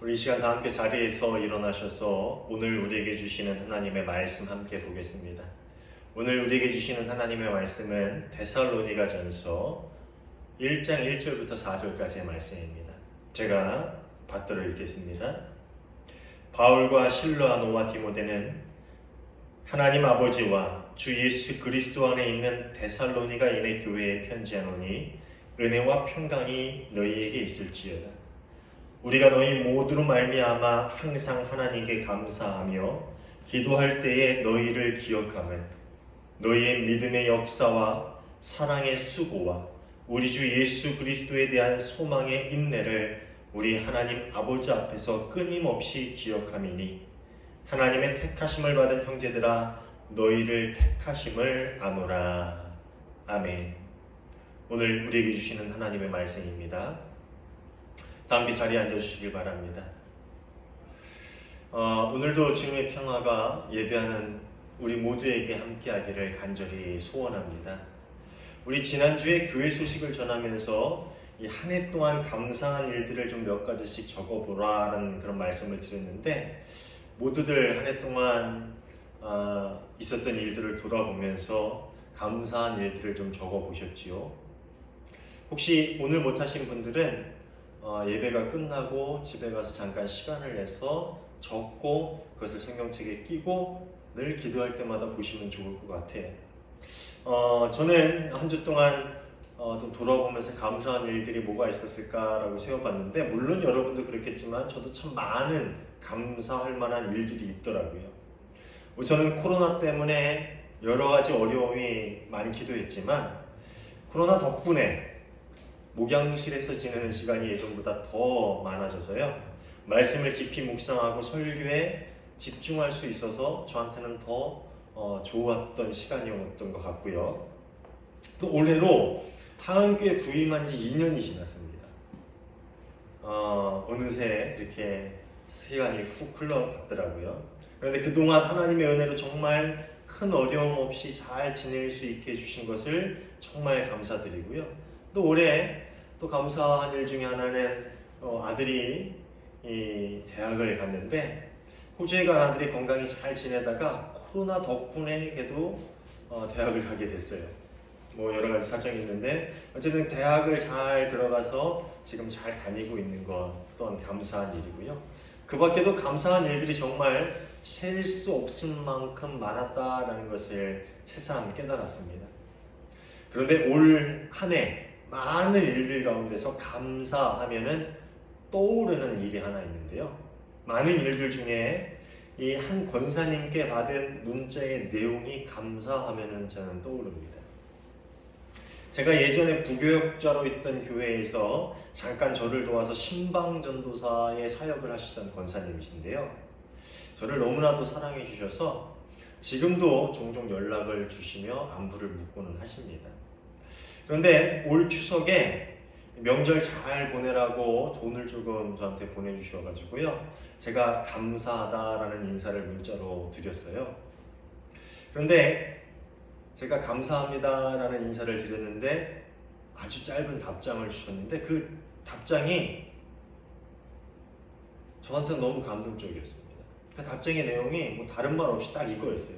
우리 이 시간 다 함께 자리에서 일어나셔서 오늘 우리에게 주시는 하나님의 말씀 함께 보겠습니다. 오늘 우리에게 주시는 하나님의 말씀은 데살로니가전서 1장 1절부터 4절까지의 말씀입니다. 제가 받들어 읽겠습니다. 바울과 실로아노와 디모데는 하나님 아버지와 주 예수 그리스도 안에 있는 데살로니가인의 교회에 편지하노니 은혜와 평강이 너희에게 있을지어다. 우리가 너희 모두로 말미암아 항상 하나님께 감사하며 기도할 때에 너희를 기억하며 너희의 믿음의 역사와 사랑의 수고와 우리 주 예수 그리스도에 대한 소망의 인내를 우리 하나님 아버지 앞에서 끊임없이 기억함이니 하나님의 택하심을 받은 형제들아 너희를 택하심을 아노라. 아멘. 오늘 우리에게 주시는 하나님의 말씀입니다. 다 함께 자리에 앉아주시길 바랍니다. 오늘도 주님의 평화가 예배하는 우리 모두에게 함께하기를 간절히 소원합니다. 우리 지난주에 교회 소식을 전하면서 이 한 해 동안 감사한 일들을 좀 몇 가지씩 적어보라는 그런 말씀을 드렸는데 모두들 한 해 동안 있었던 일들을 돌아보면서 감사한 일들을 좀 적어보셨지요? 혹시 오늘 못하신 분들은 예배가 끝나고 집에 가서 잠깐 시간을 내서 적고 그것을 성경책에 끼고 늘 기도할 때마다 보시면 좋을 것 같아요. 저는 한 주 동안 좀 돌아보면서 감사한 일들이 뭐가 있었을까라고 세워봤는데 물론 여러분도 그렇겠지만 저도 참 많은 감사할 만한 일들이 있더라고요. 저는 코로나 때문에 여러 가지 어려움이 많기도 했지만 코로나 덕분에 목양실에서 지내는 시간이 예전보다 더 많아져서요. 말씀을 깊이 묵상하고 설교에 집중할 수 있어서 저한테는 더 좋았던 시간이었던 것 같고요. 또 올해로 하은교회 부임한 지 2년이 지났습니다. 어느새 이렇게 시간이 훅 흘러갔더라고요. 그런데 그동안 하나님의 은혜로 정말 큰 어려움 없이 잘 지낼 수 있게 해주신 것을 정말 감사드리고요. 또 올해 또 감사한 일 중에 하나는 아들이 대학을 갔는데 호주에 간 아들이 건강히 잘 지내다가 코로나 덕분에도 대학을 가게 됐어요. 여러 가지 사정이 있는데 어쨌든 대학을 잘 들어가서 지금 잘 다니고 있는 것 또한 감사한 일이고요. 그 밖에도 감사한 일들이 정말 셀 수 없을 만큼 많았다라는 것을 새삼 깨달았습니다. 그런데 올 한 해 많은 일들 가운데서 감사하면은 떠오르는 일이 하나 있는데요. 많은 일들 중에 이 한 권사님께 받은 문자의 내용이 감사하면은 저는 떠오릅니다. 제가 예전에 부교역자로 있던 교회에서 잠깐 저를 도와서 신방전도사의 사역을 하시던 권사님이신데요. 저를 너무나도 사랑해 주셔서 지금도 종종 연락을 주시며 안부를 묻고는 하십니다. 그런데 올 추석에 명절 잘 보내라고 돈을 조금 저한테 보내주셔가지고요. 제가 감사하다라는 인사를 문자로 드렸어요. 그런데 제가 감사합니다라는 인사를 드렸는데 아주 짧은 답장을 주셨는데 그 답장이 저한테는 너무 감동적이었습니다. 그 답장의 내용이 다른 말 없이 딱 이거였어요.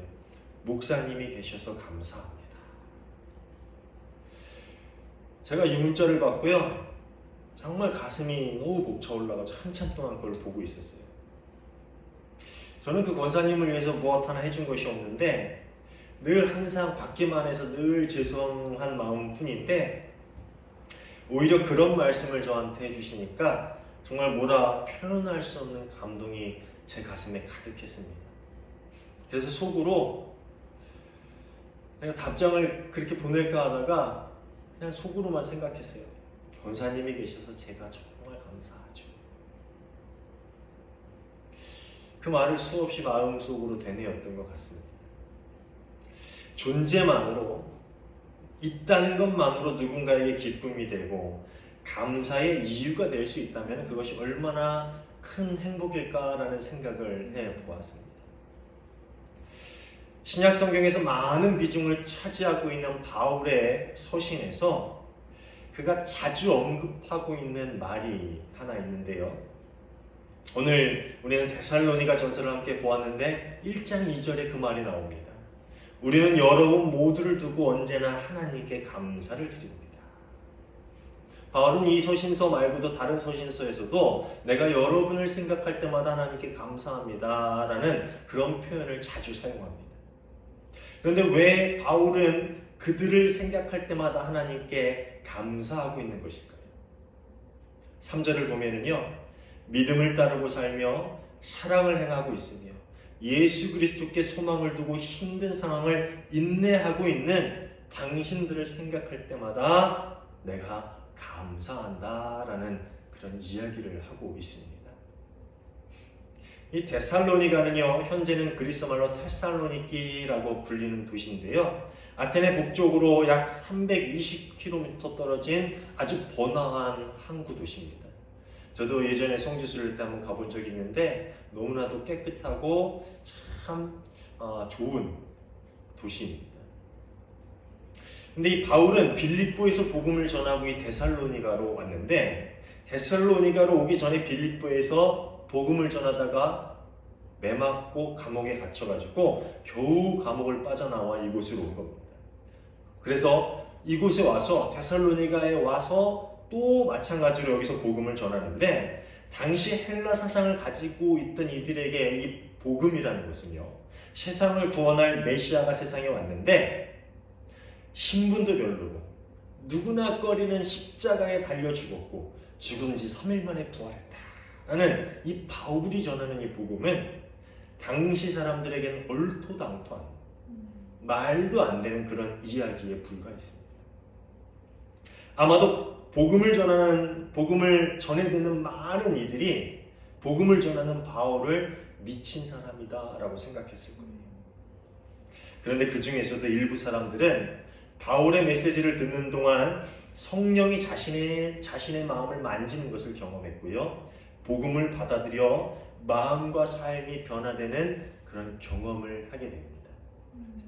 목사님이 계셔서 감사합니다. 제가 이 문자를 받고요. 정말 가슴이 너무 벅차올라가지고 한참 동안 그걸 보고 있었어요. 저는 그 권사님을 위해서 무엇 하나 해준 것이 없는데 늘 항상 받기만 해서 늘 죄송한 마음뿐인데 오히려 그런 말씀을 저한테 해주시니까 정말 뭐라 표현할 수 없는 감동이 제 가슴에 가득했습니다. 그래서 속으로 제가 답장을 그렇게 보낼까 하다가 그냥 속으로만 생각했어요. 권사님이 계셔서 제가 정말 감사하죠. 그 말을 수없이 마음속으로 되뇌었던 것 같습니다. 존재만으로 있다는 것만으로 누군가에게 기쁨이 되고 감사의 이유가 될 수 있다면 그것이 얼마나 큰 행복일까라는 생각을 해보았습니다. 신약 성경에서 많은 비중을 차지하고 있는 바울의 서신에서 그가 자주 언급하고 있는 말이 하나 있는데요. 오늘 우리는 데살로니가 전서를 함께 보았는데 1장 2절에 그 말이 나옵니다. 우리는 여러분 모두를 두고 언제나 하나님께 감사를 드립니다. 바울은 이 서신서 말고도 다른 서신서에서도 내가 여러분을 생각할 때마다 하나님께 감사합니다 라는 그런 표현을 자주 사용합니다. 그런데 왜 바울은 그들을 생각할 때마다 하나님께 감사하고 있는 것일까요? 3절을 보면은요, 믿음을 따르고 살며 사랑을 행하고 있으며 예수 그리스도께 소망을 두고 힘든 상황을 인내하고 있는 당신들을 생각할 때마다 내가 감사한다라는 그런 이야기를 하고 있습니다. 이 데살로니가는요, 현재는 그리스 말로 테살로니키라고 불리는 도시인데요, 아테네 북쪽으로 약 320km 떨어진 아주 번화한 항구 도시입니다. 저도 예전에 성지순례 때 한번 가본 적이 있는데 너무나도 깨끗하고 참 좋은 도시입니다. 근데 이 바울은 빌립보에서 복음을 전하고 이 데살로니가로 왔는데, 데살로니가로 오기 전에 빌립보에서 복음을 전하다가 매맞고 감옥에 갇혀가지고 겨우 감옥을 빠져나와 이곳으로 온 겁니다. 그래서 이곳에 와서 데살로니가에 와서 또 마찬가지로 여기서 복음을 전하는데, 당시 헬라 사상을 가지고 있던 이들에게 이 복음이라는 것은요, 세상을 구원할 메시아가 세상에 왔는데 신분도 별로고 누구나 꺼리는 십자가에 달려 죽었고 죽은 지 3일 만에 부활했다 라는 이 바울이 전하는 이 복음은 당시 사람들에게는 얼토당토한 말도 안 되는 그런 이야기에 불과했습니다. 아마도 복음을 전해 듣는 많은 이들이 복음을 전하는 바울을 미친 사람이다 라고 생각했을 거예요. 그런데 그 중에서도 일부 사람들은 바울의 메시지를 듣는 동안 성령이 자신의 마음을 만지는 것을 경험했고요, 복음을 받아들여 마음과 삶이 변화되는 그런 경험을 하게 됩니다.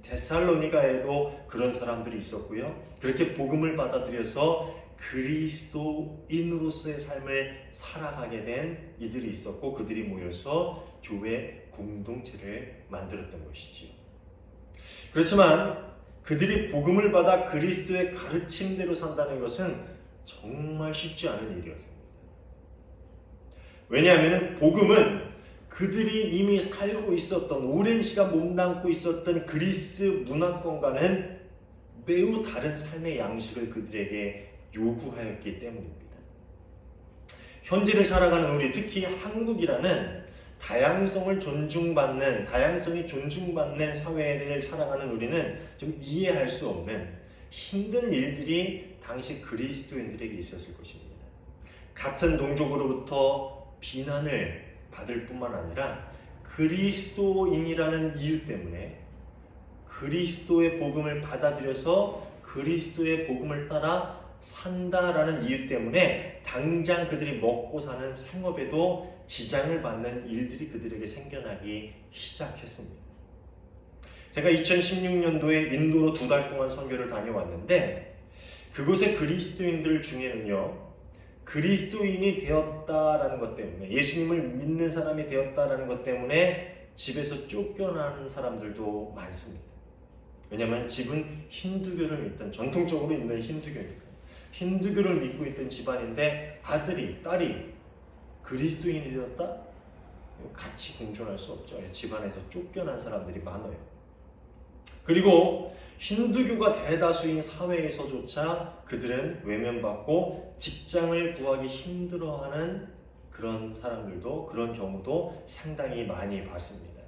데살로니가에도 그런 사람들이 있었고요, 그렇게 복음을 받아들여서 그리스도인으로서의 삶을 살아가게 된 이들이 있었고, 그들이 모여서 교회 공동체를 만들었던 것이지요. 그렇지만 그들이 복음을 받아 그리스도의 가르침대로 산다는 것은 정말 쉽지 않은 일이었습니다. 왜냐하면 복음은 그들이 이미 살고 있었던, 오랜 시간 몸담고 있었던 그리스 문화권과는 매우 다른 삶의 양식을 그들에게 요구하였기 때문입니다. 현재를 살아가는 우리, 특히 한국이라는 다양성이 존중받는 사회를 살아가는 우리는 좀 이해할 수 없는 힘든 일들이 당시 그리스도인들에게 있었을 것입니다. 같은 동족으로부터 비난을 받을 뿐만 아니라 그리스도인이라는 이유 때문에 그리스도의 복음을 받아들여서 그리스도의 복음을 따라 산다라는 이유 때문에 당장 그들이 먹고 사는 생업에도 지장을 받는 일들이 그들에게 생겨나기 시작했습니다. 제가 2016년도에 인도로 2달 동안 선교를 다녀왔는데, 그곳의 그리스도인들 중에는요, 그리스도인이 되었다라는 것 때문에, 예수님을 믿는 사람이 되었다라는 것 때문에 집에서 쫓겨나는 사람들도 많습니다. 왜냐하면 집은 힌두교를 믿던, 전통적으로 있는 힌두교니까 힌두교를 믿고 있던 집안인데 아들이, 딸이 그리스도인이 되었다? 같이 공존할 수 없죠. 집안에서 쫓겨난 사람들이 많아요. 그리고 힌두교가 대다수인 사회에서조차 그들은 외면받고 직장을 구하기 힘들어하는 그런 사람들도, 그런 경우도 상당히 많이 봤습니다.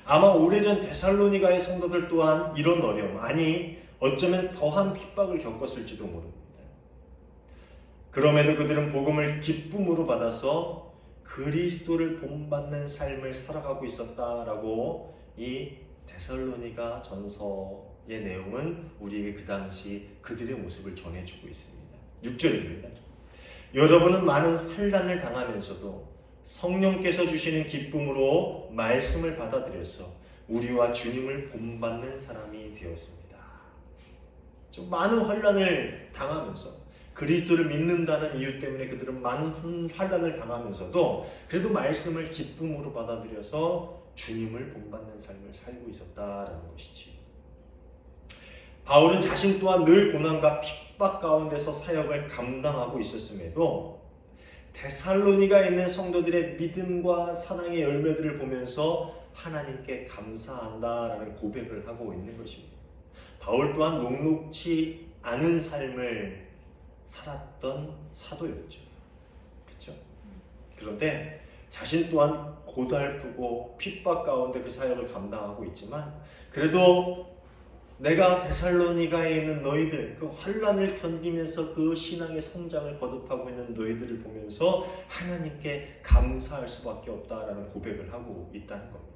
아마 오래전 데살로니가의 성도들 또한 이런 어려움, 아니 어쩌면 더한 핍박을 겪었을지도 모릅니다. 그럼에도 그들은 복음을 기쁨으로 받아서 그리스도를 본받는 삶을 살아가고 있었다라고 이 데살로니가 전서의 내용은 우리에게 그 당시 그들의 모습을 전해주고 있습니다. 6절입니다. 여러분은 많은 환난을 당하면서도 성령께서 주시는 기쁨으로 말씀을 받아들여서 우리와 주님을 본받는 사람이 되었습니다. 좀 많은 환난을 당하면서, 그리스도를 믿는다는 이유 때문에 그들은 많은 환난을 당하면서도 그래도 말씀을 기쁨으로 받아들여서 주님을 본받는 삶을 살고 있었다라는 것이지. 바울은 자신 또한 늘 고난과 핍박 가운데서 사역을 감당하고 있었음에도 데살로니가에 있는 성도들의 믿음과 사랑의 열매들을 보면서 하나님께 감사한다라는 고백을 하고 있는 것입니다. 바울 또한 녹록지 않은 삶을 살았던 사도였죠. 그렇죠? 그런데 자신 또한 고달프고 핍박 가운데 그 사역을 감당하고 있지만 그래도 내가 데살로니가에 있는 너희들, 그 환난을 견디면서 그 신앙의 성장을 거듭하고 있는 너희들을 보면서 하나님께 감사할 수밖에 없다라는 고백을 하고 있다는 겁니다.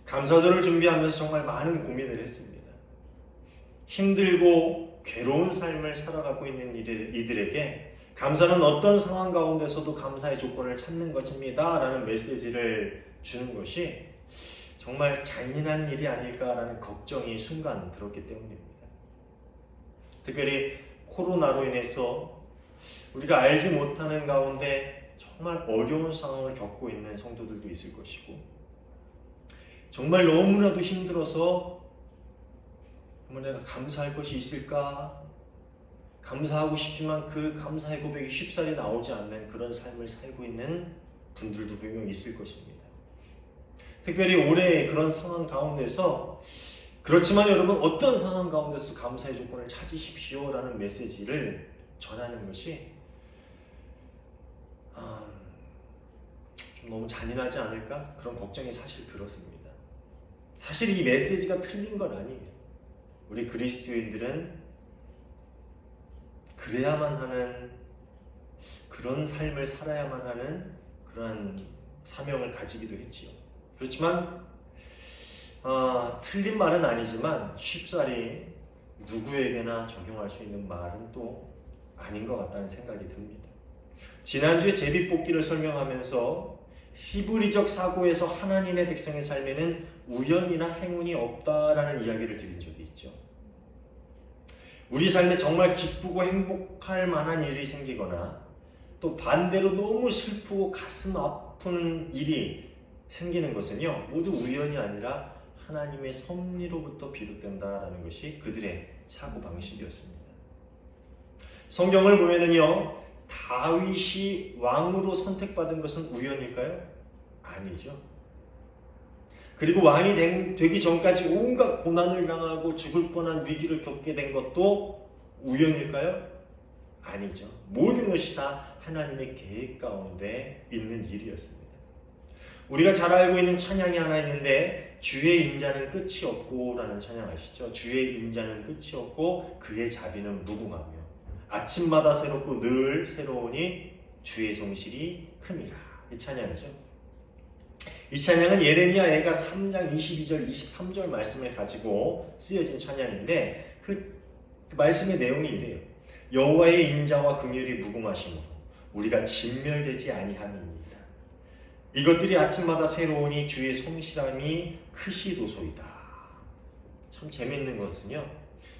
감사절을 준비하면서 정말 많은 고민을 했습니다. 힘들고 괴로운 삶을 살아가고 있는 이들에게 감사는 어떤 상황 가운데서도 감사의 조건을 찾는 것입니다 라는 메시지를 주는 것이 정말 잔인한 일이 아닐까라는 걱정이 순간 들었기 때문입니다. 특별히 코로나로 인해서 우리가 알지 못하는 가운데 정말 어려운 상황을 겪고 있는 성도들도 있을 것이고 정말 너무나도 힘들어서 내가 감사할 것이 있을까? 감사하고 싶지만 그 감사의 고백이 쉽사리 나오지 않는 그런 삶을 살고 있는 분들도 분명히 있을 것입니다. 특별히 올해 그런 상황 가운데서 그렇지만 여러분 어떤 상황 가운데서 감사의 조건을 찾으십시오 라는 메시지를 전하는 것이 좀 너무 잔인하지 않을까? 그런 걱정이 사실 들었습니다. 사실 이 메시지가 틀린 건 아니에요. 우리 그리스도인들은 그래야만 하는 그런 삶을 살아야만 하는 그런 사명을 가지기도 했지요. 그렇지만 틀린 말은 아니지만 쉽사리 누구에게나 적용할 수 있는 말은 또 아닌 것 같다는 생각이 듭니다. 지난주에 제비뽑기를 설명하면서 히브리적 사고에서 하나님의 백성의 삶에는 우연이나 행운이 없다라는 이야기를 드린 적이 있죠. 우리 삶에 정말 기쁘고 행복할 만한 일이 생기거나 또 반대로 너무 슬프고 가슴 아픈 일이 생기는 것은요 모두 우연이 아니라 하나님의 섭리로부터 비롯된다라는 것이 그들의 사고방식이었습니다. 성경을 보면은요 다윗이 왕으로 선택받은 것은 우연일까요? 아니죠. 그리고 왕이 되기 전까지 온갖 고난을 당하고 죽을 뻔한 위기를 겪게 된 것도 우연일까요? 아니죠. 모든 것이 다 하나님의 계획 가운데 있는 일이었습니다. 우리가 잘 알고 있는 찬양이 하나 있는데 주의 인자는 끝이 없고 라는 찬양 아시죠? 주의 인자는 끝이 없고 그의 자비는 무궁하며 아침마다 새롭고 늘 새로우니 주의 성실이 큼이라. 이 찬양이죠. 이 찬양은 예레미야 애가 3장 22절 23절 말씀을 가지고 쓰여진 찬양인데 그 말씀의 내용이 이래요. 여호와의 인자와 긍휼이 무궁하시므로 우리가 진멸되지 아니함입니다. 이것들이 아침마다 새로우니 주의 성실함이 크시도소이다. 참 재밌는 것은요.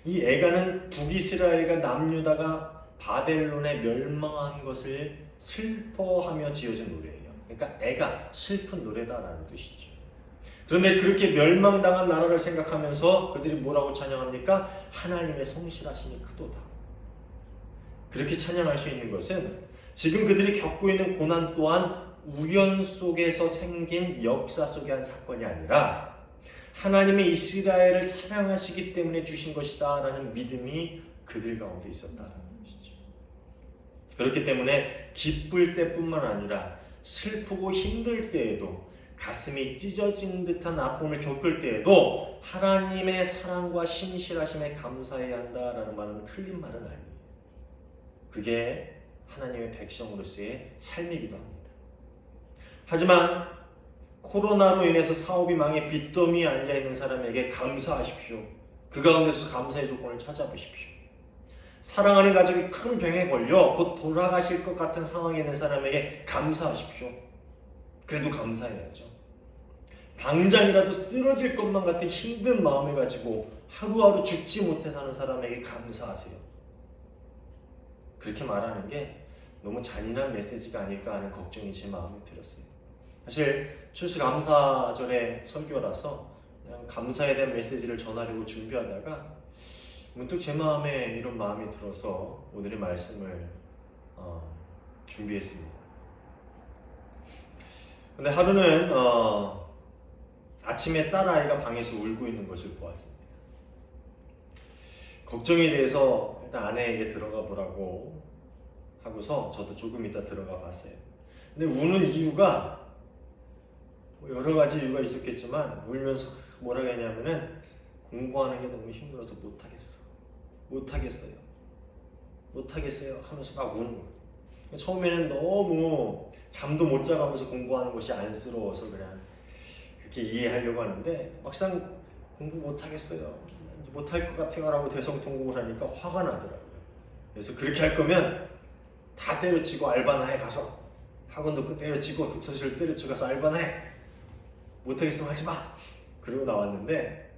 이 애가는 북이스라엘과 남유다가 바벨론에 멸망한 것을 슬퍼하며 지어진 노래예요. 그러니까 애가 슬픈 노래다라는 뜻이죠. 그런데 그렇게 멸망당한 나라를 생각하면서 그들이 뭐라고 찬양합니까? 하나님의 성실하심이 크도다. 그렇게 찬양할 수 있는 것은 지금 그들이 겪고 있는 고난 또한 우연 속에서 생긴 역사 속의 한 사건이 아니라 하나님의 이스라엘을 사랑하시기 때문에 주신 것이다 라는 믿음이 그들 가운데 있었다는 것이죠. 그렇기 때문에 기쁠 때뿐만 아니라 슬프고 힘들 때에도 가슴이 찢어진 듯한 아픔을 겪을 때에도 하나님의 사랑과 신실하심에 감사해야 한다라는 말은 틀린 말은 아니에요. 그게 하나님의 백성으로서의 삶이기도 합니다. 하지만 코로나로 인해서 사업이 망해 빚더미에 앉아있는 사람에게 감사하십시오. 그 가운데서 감사의 조건을 찾아보십시오. 사랑하는 가족이 큰 병에 걸려 곧 돌아가실 것 같은 상황에 있는 사람에게 감사하십시오. 그래도 감사해야죠. 당장이라도 쓰러질 것만 같은 힘든 마음을 가지고 하루하루 죽지 못해 사는 사람에게 감사하세요. 그렇게 말하는 게 너무 잔인한 메시지가 아닐까 하는 걱정이 제 마음에 들었어요. 사실 추수감사절의 설교라서 그냥 감사에 대한 메시지를 전하려고 준비하다가 문득 제 마음에 이런 마음이 들어서 오늘의 말씀을 준비했습니다. 근데 하루는 아침에 딸아이가 방에서 울고 있는 것을 보았습니다. 걱정이 돼서 일단 아내에게 들어가 보라고 하고서 저도 조금 이따 들어가 봤어요. 근데 우는 이유가 여러 가지 이유가 있었겠지만 울면서 뭐라고 했냐면은 공부하는 게 너무 힘들어서 못하겠어요 하면서 막 우는 거예요. 처음에는 너무 잠도 못 자가면서 공부하는 것이 안쓰러워서 그냥 그렇게 이해하려고 하는데 막상 공부 못하겠어요, 못할 것 같아요 라고 대성통곡을 하니까 화가 나더라고요. 그래서 그렇게 할 거면 다 때려치고 알바나 해 가서, 학원도 때려치고 독서실 때려치고 가서 알바나 해, 못하겠으면 하지 마. 그리고 나왔는데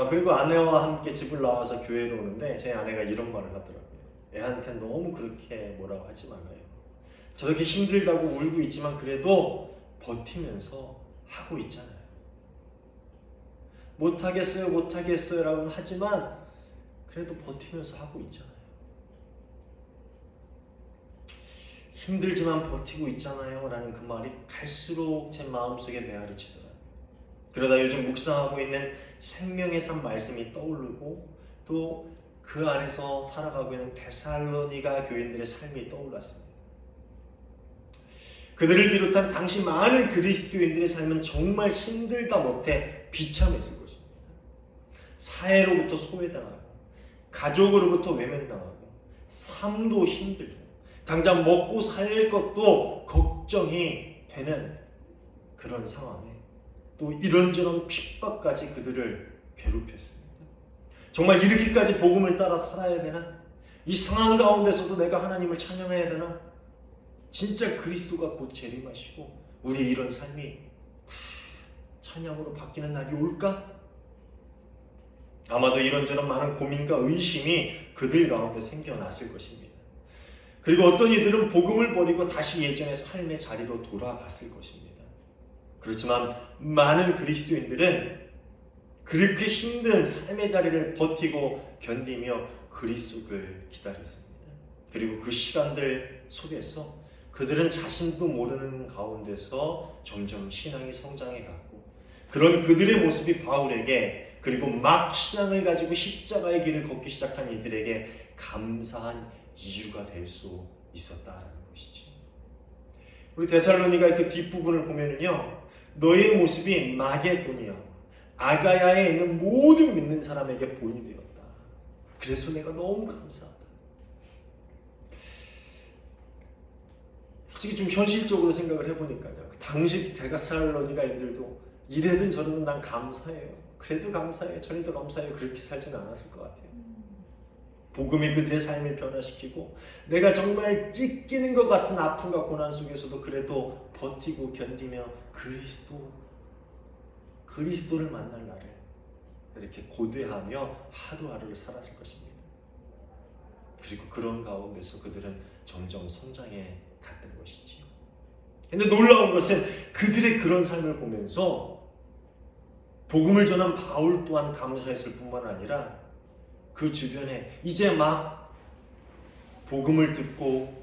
그리고 아내와 함께 집을 나와서 교회로 오는데 제 아내가 이런 말을 하더라고요. 애한테 너무 그렇게 뭐라고 하지 말아요. 저렇게 힘들다고 울고 있지만 그래도 버티면서 하고 있잖아요. 못하겠어요 라고는 하지만 그래도 버티면서 하고 있잖아요. 힘들지만 버티고 있잖아요 라는 그 말이 갈수록 제 마음속에 메아리 치더라고요. 그러다 요즘 묵상하고 있는 생명의 삶 말씀이 떠오르고 또 그 안에서 살아가고 있는 데살로니가 교인들의 삶이 떠올랐습니다. 그들을 비롯한 당시 많은 그리스도인들의 삶은 정말 힘들다 못해 비참했을 것입니다. 사회로부터 소외당하고 가족으로부터 외면당하고 삶도 힘들고 당장 먹고 살 것도 걱정이 되는 그런 상황에 또 이런저런 핍박까지 그들을 괴롭혔습니다. 정말 이렇게까지 복음을 따라 살아야 되나? 이 상황 가운데서도 내가 하나님을 찬양해야 되나? 진짜 그리스도가 곧 재림하시고 우리 이런 삶이 다 찬양으로 바뀌는 날이 올까? 아마도 이런저런 많은 고민과 의심이 그들 가운데 생겨났을 것입니다. 그리고 어떤 이들은 복음을 버리고 다시 예전의 삶의 자리로 돌아갔을 것입니다. 그렇지만 많은 그리스도인들은 그렇게 힘든 삶의 자리를 버티고 견디며 그리스도를 기다렸습니다. 그리고 그 시간들 속에서 그들은 자신도 모르는 가운데서 점점 신앙이 성장해 갔고 그런 그들의 모습이 바울에게 그리고 막 신앙을 가지고 십자가의 길을 걷기 시작한 이들에게 감사한 이유가 될 수 있었다라는 것이지. 우리 데살로니가의 그 뒷부분을 보면은요, 너의 모습이 마게도니아 아가야에 있는 모든 믿는 사람에게 본이 되었다. 그래서 내가 너무 감사하다. 솔직히 좀 현실적으로 생각을 해보니까요, 당시 데살로니가인들도 이래든 저래든 난 감사해요. 그래도 감사해요. 저래도 감사해요. 그렇게 살지는 않았을 것 같아요. 복음이 그들의 삶을 변화시키고 내가 정말 찢기는 것 같은 아픔과 고난 속에서도 그래도 버티고 견디며 그리스도를 만날 날을 이렇게 고대하며 하루하루를 살았을 것입니다. 그리고 그런 가운데서 그들은 점점 성장해 갔던 것이지요. 근데 놀라운 것은 그들의 그런 삶을 보면서 복음을 전한 바울 또한 감사했을 뿐만 아니라 그 주변에 이제 막 복음을 듣고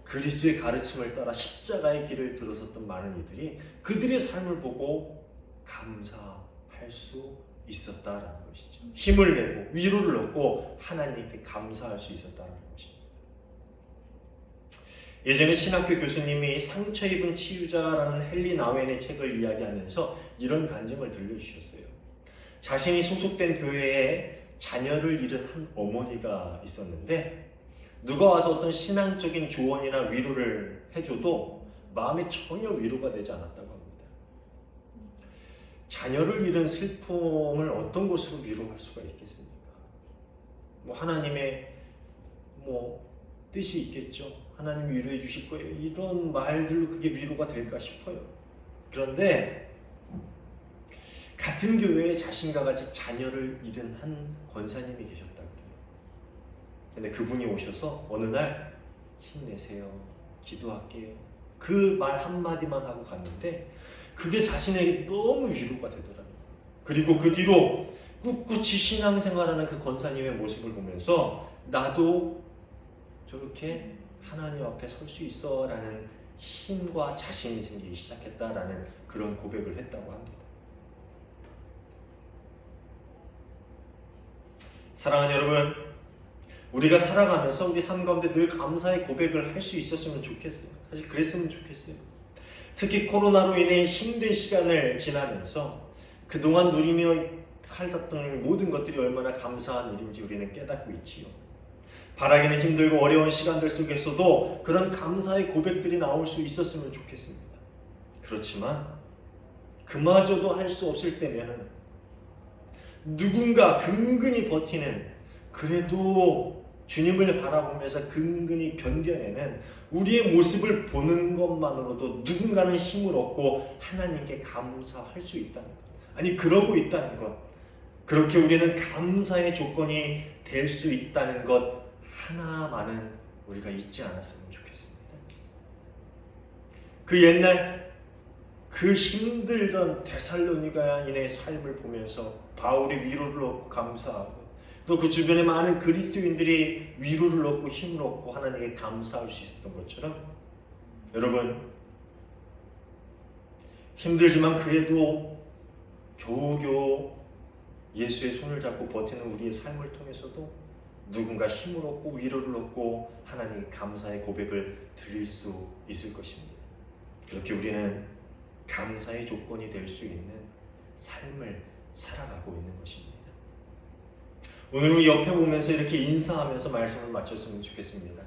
그리스도의 가르침을 따라 십자가의 길을 들어섰던 많은 이들이 그들의 삶을 보고 감사할 수 있었다라는 것이죠. 힘을 내고 위로를 얻고 하나님께 감사할 수 있었다라는 것입니다. 예전에 신학교 교수님이 상처 입은 치유자라는 헨리 나웬의 책을 이야기하면서 이런 간증을 들려주셨어요. 자신이 소속된 교회에 자녀를 잃은 한 어머니가 있었는데 누가 와서 어떤 신앙적인 조언이나 위로를 해줘도 마음이 전혀 위로가 되지 않았다고 합니다. 자녀를 잃은 슬픔을 어떤 것으로 위로할 수가 있겠습니까? 하나님의 뜻이 있겠죠. 하나님이 위로해 주실 거예요. 이런 말들로 그게 위로가 될까 싶어요. 그런데 같은 교회에 자신과 같이 자녀를 잃은 한 권사님이 계셨다고 해요. 근데 그분이 오셔서 어느 날 힘내세요. 기도할게요. 그 말 한마디만 하고 갔는데 그게 자신에게 너무 위로가 되더라고요. 그리고 그 뒤로 꿋꿋이 신앙생활하는 그 권사님의 모습을 보면서 나도 저렇게 하나님 앞에 설 수 있어 라는 힘과 자신이 생기기 시작했다라는 그런 고백을 했다고 합니다. 사랑하는 여러분, 우리가 살아가면서 우리 삶 가운데 늘 감사의 고백을 할 수 있었으면 좋겠어요. 사실 그랬으면 좋겠어요. 특히 코로나로 인해 힘든 시간을 지나면서 그동안 누리며 살았던 모든 것들이 얼마나 감사한 일인지 우리는 깨닫고 있지요. 바라기는 힘들고 어려운 시간들 속에서도 그런 감사의 고백들이 나올 수 있었으면 좋겠습니다. 그렇지만 그마저도 할 수 없을 때면은 누군가 근근히 버티는, 그래도 주님을 바라보면서 근근히 견뎌내는 우리의 모습을 보는 것만으로도 누군가는 힘을 얻고 하나님께 감사할 수 있다는 것, 아니 그러고 있다는 것, 그렇게 우리는 감사의 조건이 될 수 있다는 것 하나만은 우리가 잊지 않았으면 좋겠습니다. 그 옛날 그 힘들던 데살로니가인의 삶을 보면서 바울이 위로를 얻고 감사하고 또 그 주변에 많은 그리스도인들이 위로를 얻고 힘을 얻고 하나님께 감사할 수 있었던 것처럼, 여러분 힘들지만 그래도 겨우겨우 예수의 손을 잡고 버티는 우리의 삶을 통해서도 누군가 힘을 얻고 위로를 얻고 하나님께 감사의 고백을 드릴 수 있을 것입니다. 이렇게 우리는 감사의 조건이 될 수 있는 삶을 살아가고 있는 것입니다. 오늘 우리 옆에 보면서 이렇게 인사하면서 말씀을 마쳤으면 좋겠습니다.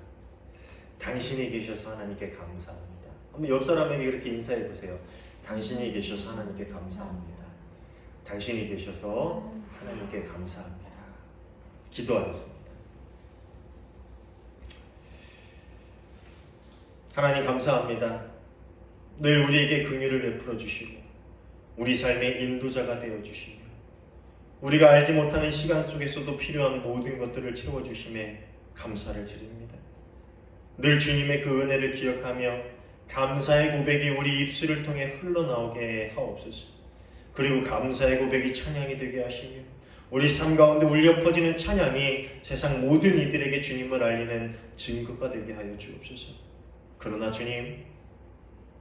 당신이 계셔서 하나님께 감사합니다. 한번 옆 사람에게 이렇게 인사해 보세요. 당신이 계셔서 하나님께 감사합니다. 당신이 계셔서 하나님께 감사합니다. 기도하겠습니다. 하나님 감사합니다. 늘 우리에게 긍휼을 베풀어 주시고 우리 삶의 인도자가 되어 주시며 우리가 알지 못하는 시간 속에서도 필요한 모든 것들을 채워주심에 감사를 드립니다. 늘 주님의 그 은혜를 기억하며 감사의 고백이 우리 입술을 통해 흘러나오게 하옵소서. 그리고 감사의 고백이 찬양이 되게 하시며 우리 삶 가운데 울려 퍼지는 찬양이 세상 모든 이들에게 주님을 알리는 증거가 되게 하여 주옵소서. 그러나 주님,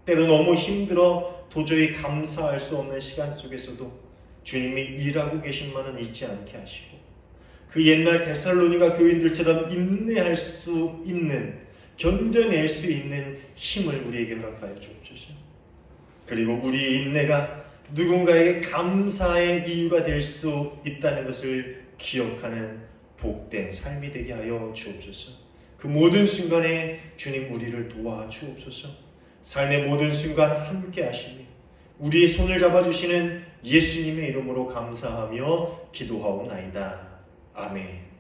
때로 너무 힘들어 도저히 감사할 수 없는 시간 속에서도 주님이 일하고 계신만은 잊지 않게 하시고 그 옛날 데살로니가 교인들처럼 인내할 수 있는, 견뎌낼 수 있는 힘을 우리에게 허락하여 주옵소서. 그리고 우리의 인내가 누군가에게 감사의 이유가 될 수 있다는 것을 기억하는 복된 삶이 되게 하여 주옵소서. 그 모든 순간에 주님 우리를 도와주옵소서. 삶의 모든 순간 함께 하시니 우리의 손을 잡아주시는 예수님의 이름으로 감사하며 기도하옵나이다. 아멘.